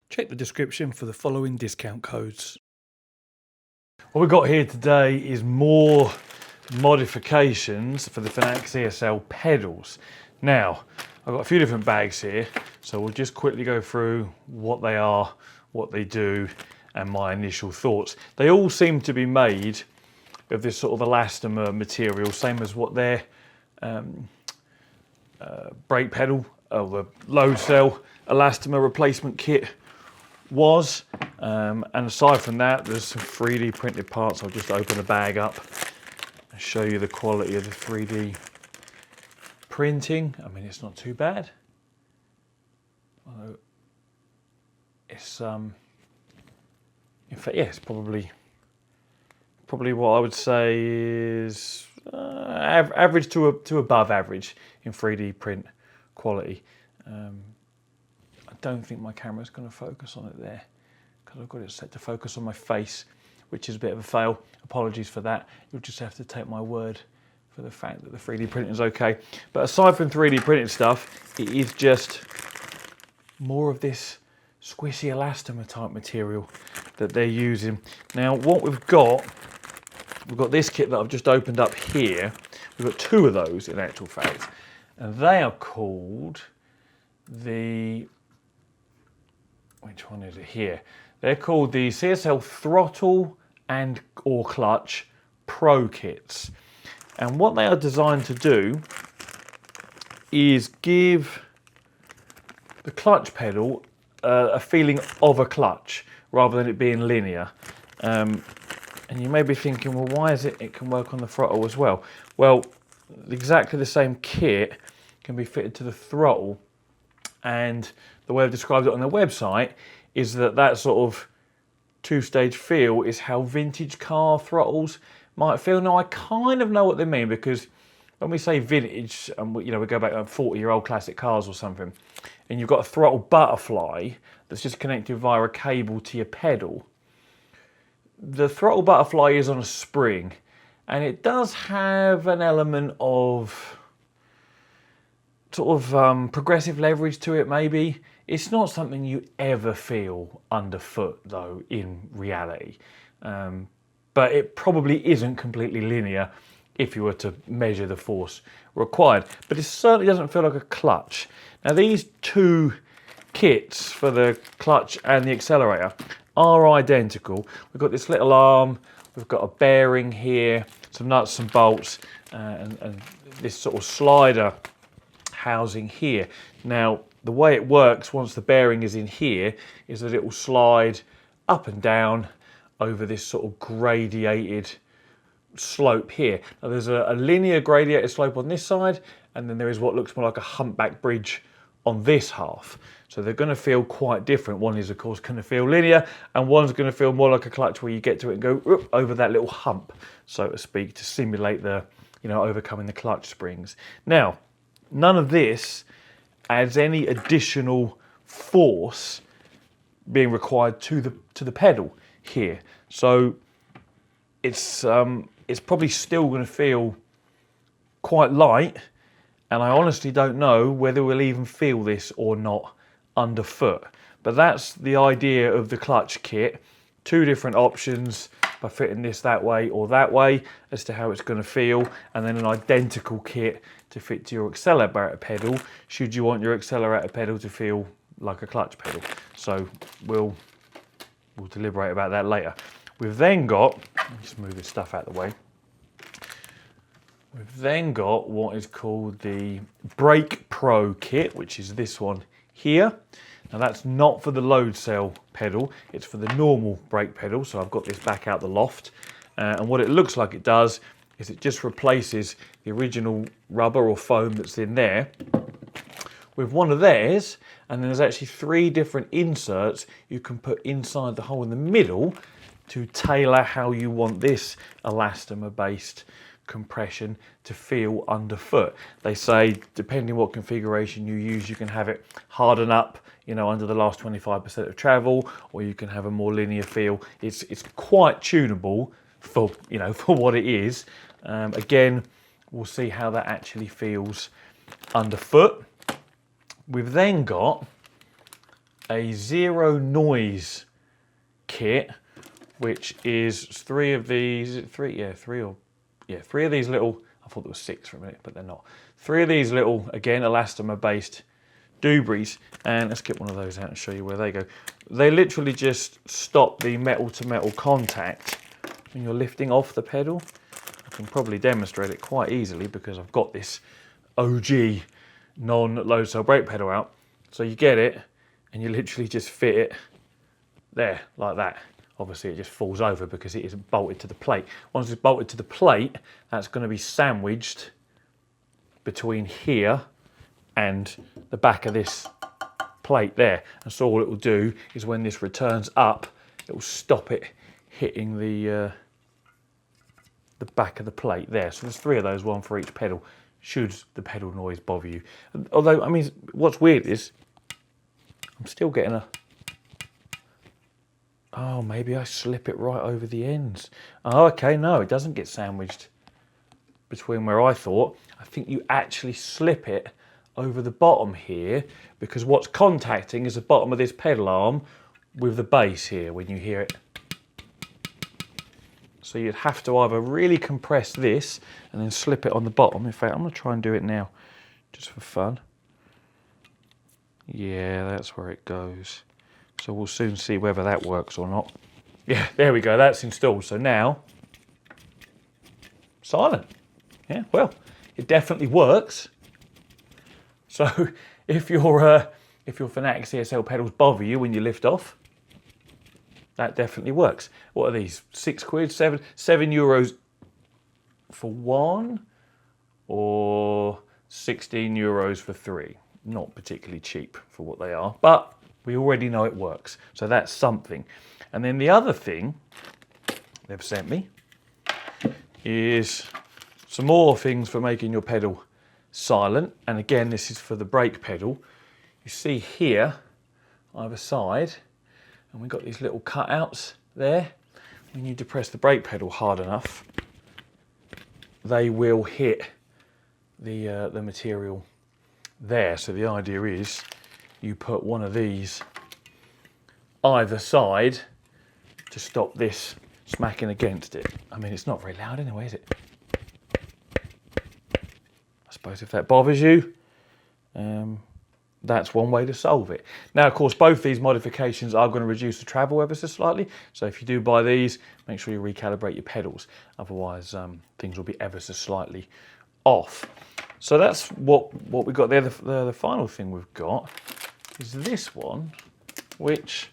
Check the description for the following discount codes. What we've got here today is more modifications for the Fanatec CSL pedals. Now, I've got a few different bags here, so we'll just quickly go through what they are, what they do, and my initial thoughts. They all seem to be made of this sort of elastomer material, same as what their brake pedal or the load cell elastomer replacement kit was. And aside from that, there's some 3D printed parts. I'll just open the bag up and show you the quality of the 3D printing. I mean, it's not too bad. Although it's in fact, yeah, it's probably what I would say is average to above average in 3D print quality. I don't think my camera's going to focus on it there because I've got it set to focus on my face, which is a bit of a fail. Apologies for that. You'll just have to take my word for the fact that the 3D printing is okay. But aside from 3D printed stuff, it is just more of this squishy elastomer type material that they're using. Now, what we've got this kit that I've just opened up here. We've got two of those in actual fact, and they are called the, which one is it here? They're called the CSL Throttle and or Clutch Pro kits. And what they are designed to do is give the clutch pedal a feeling of a clutch rather than it being linear. And you may be thinking, well, why is it can work on the throttle as well? Well, exactly the same kit can be fitted to the throttle, and the way I've described it on their website is that sort of two-stage feel is how vintage car throttles might feel. Now, I kind of know what they mean, because when we say vintage, and we go back to 40-year-old classic cars or something, and you've got a throttle butterfly that's just connected via a cable to your pedal. The throttle butterfly is on a spring, and it does have an element of sort of progressive leverage to it, maybe. It's not something you ever feel underfoot, though, in reality. But it probably isn't completely linear if you were to measure the force required. But it certainly doesn't feel like a clutch. Now, these two kits for the clutch and the accelerator are identical. We've got this little arm, we've got a bearing here, some nuts and bolts, and this sort of slider housing here. Now, the way it works once the bearing is in here is that it will slide up and down over this sort of gradiated slope here. Now, there's a linear gradiated slope on this side, and then there is what looks more like a humpback bridge on this half. So they're going to feel quite different. One is, of course, going to feel linear, and one's going to feel more like a clutch where you get to it and go over that little hump, so to speak, to simulate the, overcoming the clutch springs. Now, none of this adds any additional force being required to the pedal here. So it's probably still going to feel quite light, and I honestly don't know whether we'll even feel this or not underfoot. But that's the idea of the clutch kit. Two different options by fitting this that way or that way as to how it's going to feel, and then an identical kit to fit to your accelerator pedal should you want your accelerator pedal to feel like a clutch pedal. So we'll deliberate about that later. We've then got, let's move this stuff out of the way. We've then got what is called the Brake Pro kit, which is this one here. Now, that's not for the load cell pedal, it's for the normal brake pedal. So I've got this back out the loft, and what it looks like it does is it just replaces the original rubber or foam that's in there with one of theirs, and then there's actually 3 different inserts you can put inside the hole in the middle to tailor how you want this elastomer based compression to feel underfoot. They say depending what configuration you use, you can have it harden up, under the last 25% of travel, or you can have a more linear feel. It's quite tunable for for what it is. Again, we'll see how that actually feels underfoot. We've then got a zero noise kit, which is three of these little, I thought there was 6 for a minute, but they're not. 3 of these little, again, elastomer based dooblies, and let's get one of those out and show you where they go. They literally just stop the metal to metal contact when you're lifting off the pedal. I can probably demonstrate it quite easily because I've got this OG non-load cell brake pedal out. So you get it and you literally just fit it there like that. Obviously it just falls over because it isn't bolted to the plate. Once it's bolted to the plate, that's going to be sandwiched between here and the back of this plate there. And so all it will do is when this returns up, it will stop it hitting the back of the plate there. So there's 3 of those, 1 for each pedal, should the pedal noise bother you. Although, I mean, what's weird is I'm still getting a... Oh, maybe I slip it right over the ends. Oh, okay, no, it doesn't get sandwiched between where I thought. I think you actually slip it over the bottom here because what's contacting is the bottom of this pedal arm with the bass here when you hear it. So you'd have to either really compress this and then slip it on the bottom. In fact, I'm going to try and do it now just for fun. Yeah, that's where it goes. So we'll soon see whether that works or not. Yeah, there we go, that's installed. So now, silent. Yeah, well, it definitely works. So if your Fanatec CSL pedals bother you when you lift off, that definitely works. What are these? 6 quid, 7 euros for 1, or 16 euros for 3. Not particularly cheap for what they are, but we already know it works. So that's something. And then the other thing they've sent me is some more things for making your pedal silent. And again, this is for the brake pedal. You see here, either side, and we've got these little cutouts there. When you depress the brake pedal hard enough, they will hit the material there. So the idea is you put one of these either side to stop this smacking against it. I mean, it's not very loud anyway, is it? I suppose if that bothers you, that's one way to solve it. Now, of course, both these modifications are going to reduce the travel ever so slightly. So if you do buy these, make sure you recalibrate your pedals. Otherwise, things will be ever so slightly off. So that's what we've got there. The final thing we've got is this one, which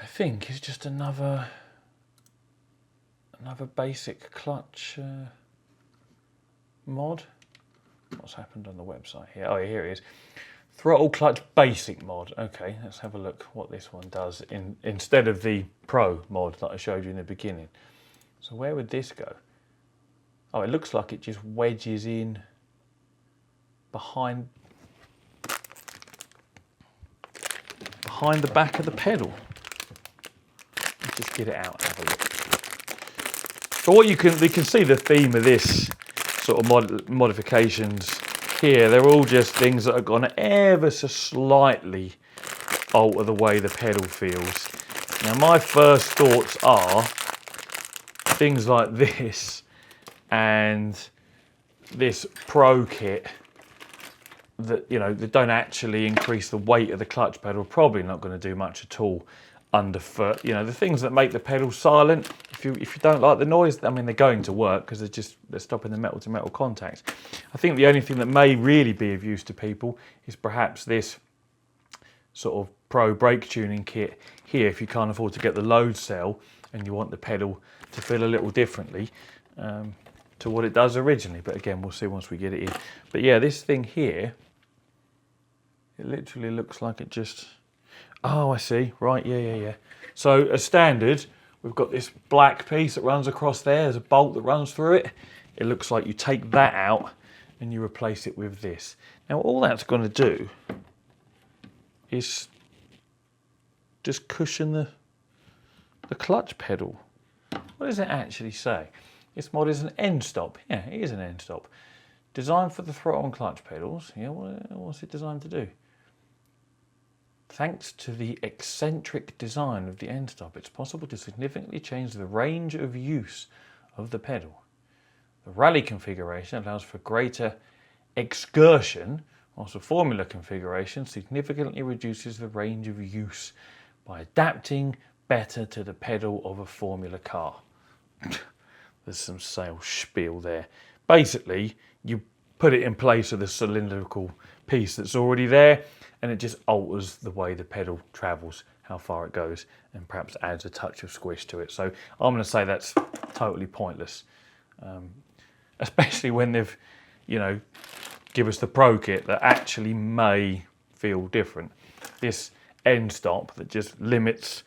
I think is just another basic clutch mod. What's happened on the website here? Oh, here it is. Throttle clutch basic mod. Okay, let's have a look what this one does instead of the pro mod that I showed you in the beginning. So where would this go? Oh, it looks like it just wedges in behind the back of the pedal. Let's just get it out and have a look. So what you can see the theme of this sort of modifications here. They're all just things that are going to ever so slightly alter the way the pedal feels. Now my first thoughts are things like this and this Pro kit that, you know, that don't actually increase the weight of the clutch pedal, probably not going to do much at all underfoot. You know, the things that make the pedal silent, if you don't like the noise, I mean, they're going to work because they're stopping the metal to metal contact. I think the only thing that may really be of use to people is perhaps this sort of Pro brake tuning kit here, if you can't afford to get the load cell and you want the pedal to feel a little differently to what it does originally. But again, we'll see once we get it in. But yeah, this thing here, it literally looks like it just... Oh, I see. Right, yeah. So as standard, we've got this black piece that runs across there. There's a bolt that runs through it. It looks like you take that out and you replace it with this. Now, all that's going to do is just cushion the clutch pedal. What does it actually say? This mod is an end stop. Yeah, it is an end stop. Designed for the throttle and clutch pedals. Yeah, what's it designed to do? Thanks to the eccentric design of the end stop, it's possible to significantly change the range of use of the pedal. The rally configuration allows for greater excursion, whilst the formula configuration significantly reduces the range of use by adapting better to the pedal of a formula car. There's some sales spiel there. Basically, you put it in place of the cylindrical piece that's already there, and it just alters the way the pedal travels, how far it goes, and perhaps adds a touch of squish to it. So I'm going to say that's totally pointless, especially when they've, give us the Pro kit that actually may feel different. This end stop that just limits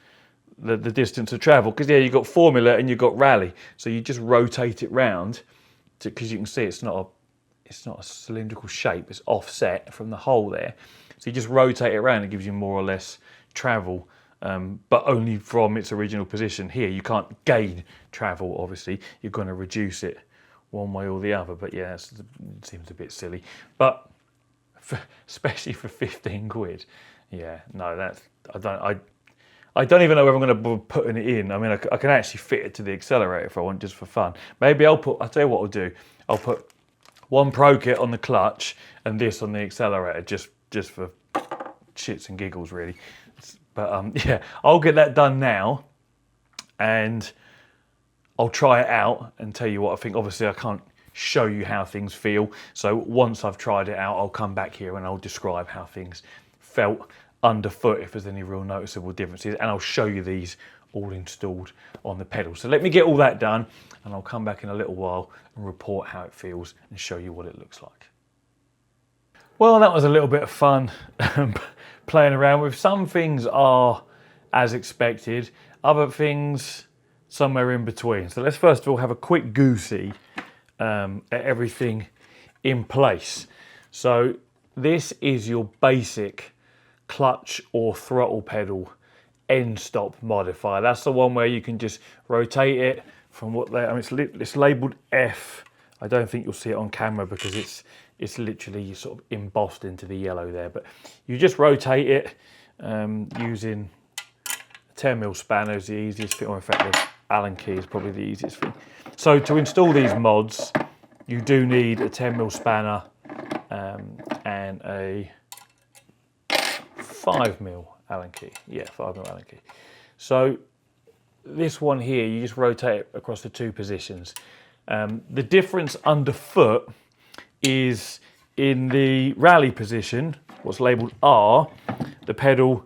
the distance of travel, because you've got formula and you've got rally, so you just rotate it round, because you can see it's not a cylindrical shape, it's offset from the hole there. So you just rotate it around, it gives you more or less travel, but only from its original position. Here you can't gain travel, obviously, you're going to reduce it one way or the other, but yeah, it seems a bit silly. But especially for 15 quid, yeah, no, I don't even know whether I'm going to be putting it in. I mean, I can actually fit it to the accelerator if I want, just for fun. Maybe I'll tell you what I'll do, I'll put one Pro kit on the clutch and this on the accelerator, just for shits and giggles, really. But yeah, I'll get that done now, and I'll try it out and tell you what I think. Obviously, I can't show you how things feel, so once I've tried it out, I'll come back here and I'll describe how things felt underfoot, if there's any real noticeable differences, and I'll show you these all installed on the pedal. So let me get all that done, and I'll come back in a little while and report how it feels and show you what it looks like. Well, that was a little bit of fun playing around with. Some things are as expected, other things somewhere in between. So let's first of all have a quick goosey at everything in place. So this is your basic clutch or throttle pedal end stop modifier. That's the one where you can just rotate it from it's labelled F. I don't think you'll see it on camera because it's literally sort of embossed into the yellow there, but you just rotate it using a 10mm spanner is the easiest thing, or in fact the Allen key is probably the easiest thing. So to install these mods, you do need a 10mm spanner and a 5mm Allen key. Yeah, 5mm Allen key. So this one here, you just rotate it across the two positions. The difference underfoot is in the rally position, what's labelled R, the pedal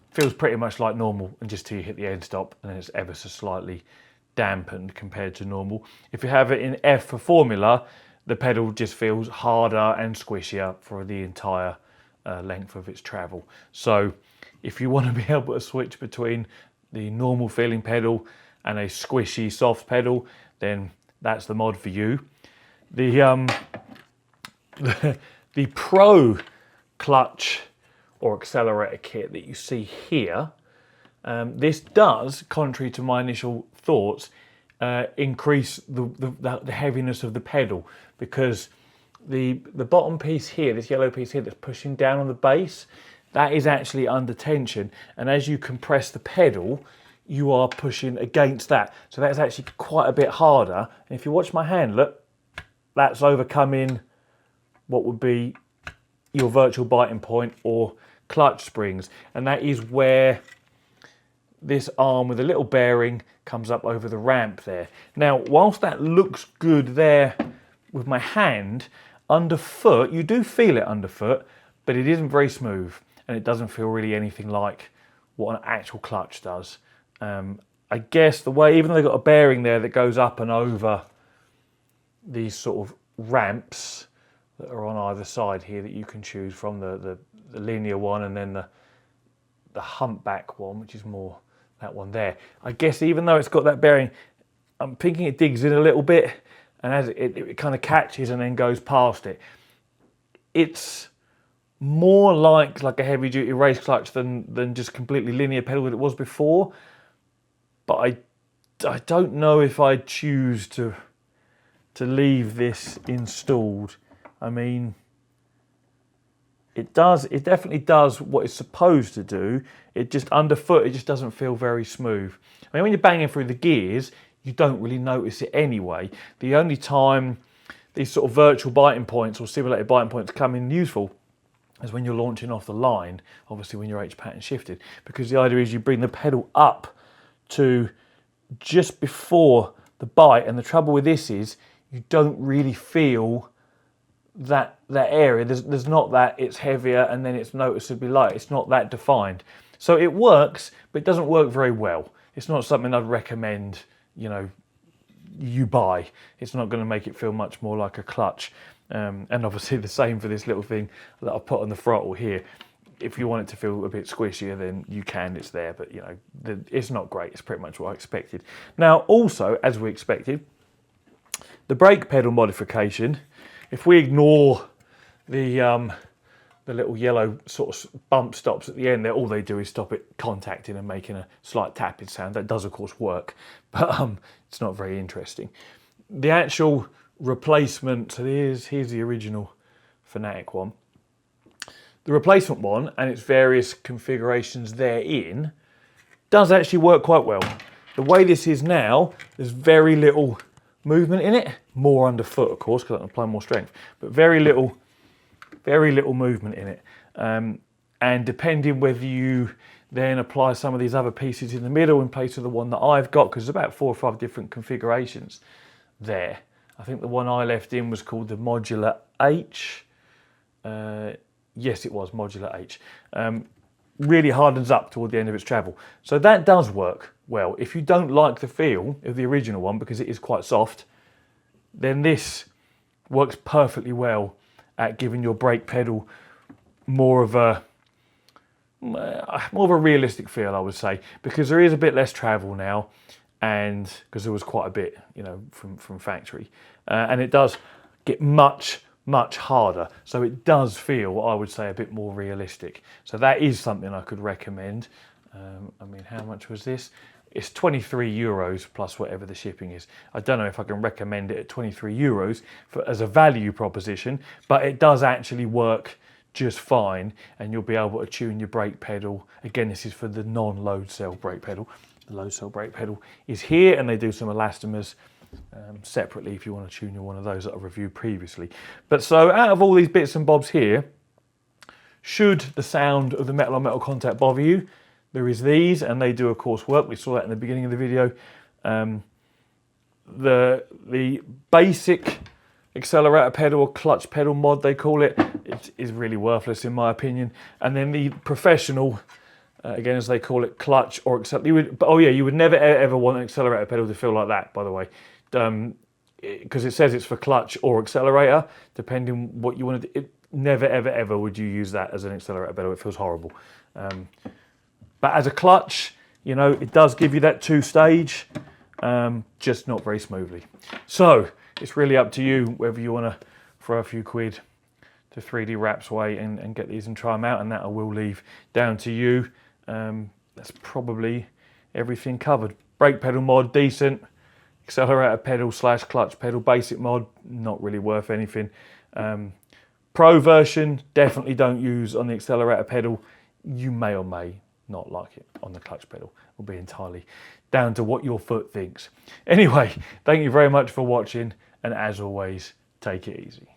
feels pretty much like normal, and just till you hit the end stop, and then it's ever so slightly dampened compared to normal. If you have it in F for formula, the pedal just feels harder and squishier for the entire length of its travel. So if you want to be able to switch between the normal feeling pedal and a squishy soft pedal, then that's the mod for you. The Pro clutch or accelerator kit that you see here, this does, contrary to my initial thoughts, increase the heaviness of the pedal, because the bottom piece here, this yellow piece here that's pushing down on the base, that is actually under tension, and as you compress the pedal, you are pushing against that. So that's actually quite a bit harder. And if you watch my hand, look, that's overcoming what would be your virtual biting point or clutch springs. And that is where this arm with a little bearing comes up over the ramp there. Now, whilst that looks good there with my hand, underfoot, you do feel it underfoot, but it isn't very smooth, and it doesn't feel really anything like what an actual clutch does. I guess the way, even though they've got a bearing there that goes up and over these sort of ramps that are on either side here that you can choose from, the linear one and then the humpback one, which is more that one there. I guess even though it's got that bearing, I'm thinking it digs in a little bit, and as it kind of catches and then goes past it. It's more like a heavy duty race clutch than just completely linear pedal that it was before. But I I don't know if I'd choose to leave this installed. I mean, it definitely does what it's supposed to do. It just underfoot, it just doesn't feel very smooth. I mean, when you're banging through the gears, you don't really notice it anyway. The only time these sort of virtual biting points or simulated biting points come in useful is when you're launching off the line, obviously when your H pattern shifted, because the idea is you bring the pedal up to just before the bite, and the trouble with this is you don't really feel that area. There's not that it's heavier and then it's noticeably light. It's not that defined. So it works, but it doesn't work very well. It's not something I'd recommend, you know, you buy. It's not going to make it feel much more like a clutch. And obviously the same for this little thing that I've put on the throttle here. If you want it to feel a bit squishier, then you can, it's there, but you know, it's not great. It's pretty much what I expected. Now, also, as we expected, the brake pedal modification, if we ignore the little yellow sort of bump stops at the end, all they do is stop it contacting and making a slight tapping sound. That does, of course, work, but it's not very interesting. The actual replacement, so here's the original Fanatec one. The replacement one and its various configurations therein does actually work quite well. The way this is now, there's very little movement in it. More underfoot, of course, because I can apply more strength, but very little movement in it. And depending whether you then apply some of these other pieces in the middle in place of the one that I've got, because there's about 4 or 5 different configurations there. I think the one I left in was called the Modular H. Yes, it was Modular H. Really hardens up toward the end of its travel. So that does work well. If you don't like the feel of the original one, because it is quite soft, then this works perfectly well at giving your brake pedal more of a realistic feel, I would say, because there is a bit less travel now, and because there was quite a bit, you know, from factory, and it does get much harder, so it does feel, I would say, a bit more realistic. So that is something I could recommend. I mean, how much was this? It's 23 euros plus whatever the shipping is. I don't know if I can recommend it at 23 euros as a value proposition, but it does actually work just fine, and you'll be able to tune your brake pedal. Again, this is for the non-load cell brake pedal. The load cell brake pedal is here, and they do some elastomers separately if you want to tune your one of those that I reviewed previously. But so out of all these bits and bobs here, should the sound of the metal on metal contact bother you, there is these, and they do of course work. We saw that in the beginning of the video. The basic accelerator pedal or clutch pedal mod, they call it, is really worthless in my opinion. And then the professional, again as they call it, clutch or accelerator. You would never ever want an accelerator pedal to feel like that, by the way, because it says it's for clutch or accelerator, depending what you want to do. Never ever would you use that as an accelerator pedal. It feels horrible. But as a clutch, you know, it does give you that 2-stage, just not very smoothly. So it's really up to you whether you want to throw a few quid to 3D Wrap's way and get these and try them out, and that I will leave down to you. That's probably everything covered. Brake pedal mod, decent. Accelerator pedal / clutch pedal, basic mod, not really worth anything. Pro version, definitely don't use on the accelerator pedal. You may or may not like it on the clutch pedal. It will be entirely down to what your foot thinks. Anyway, thank you very much for watching, and as always, take it easy.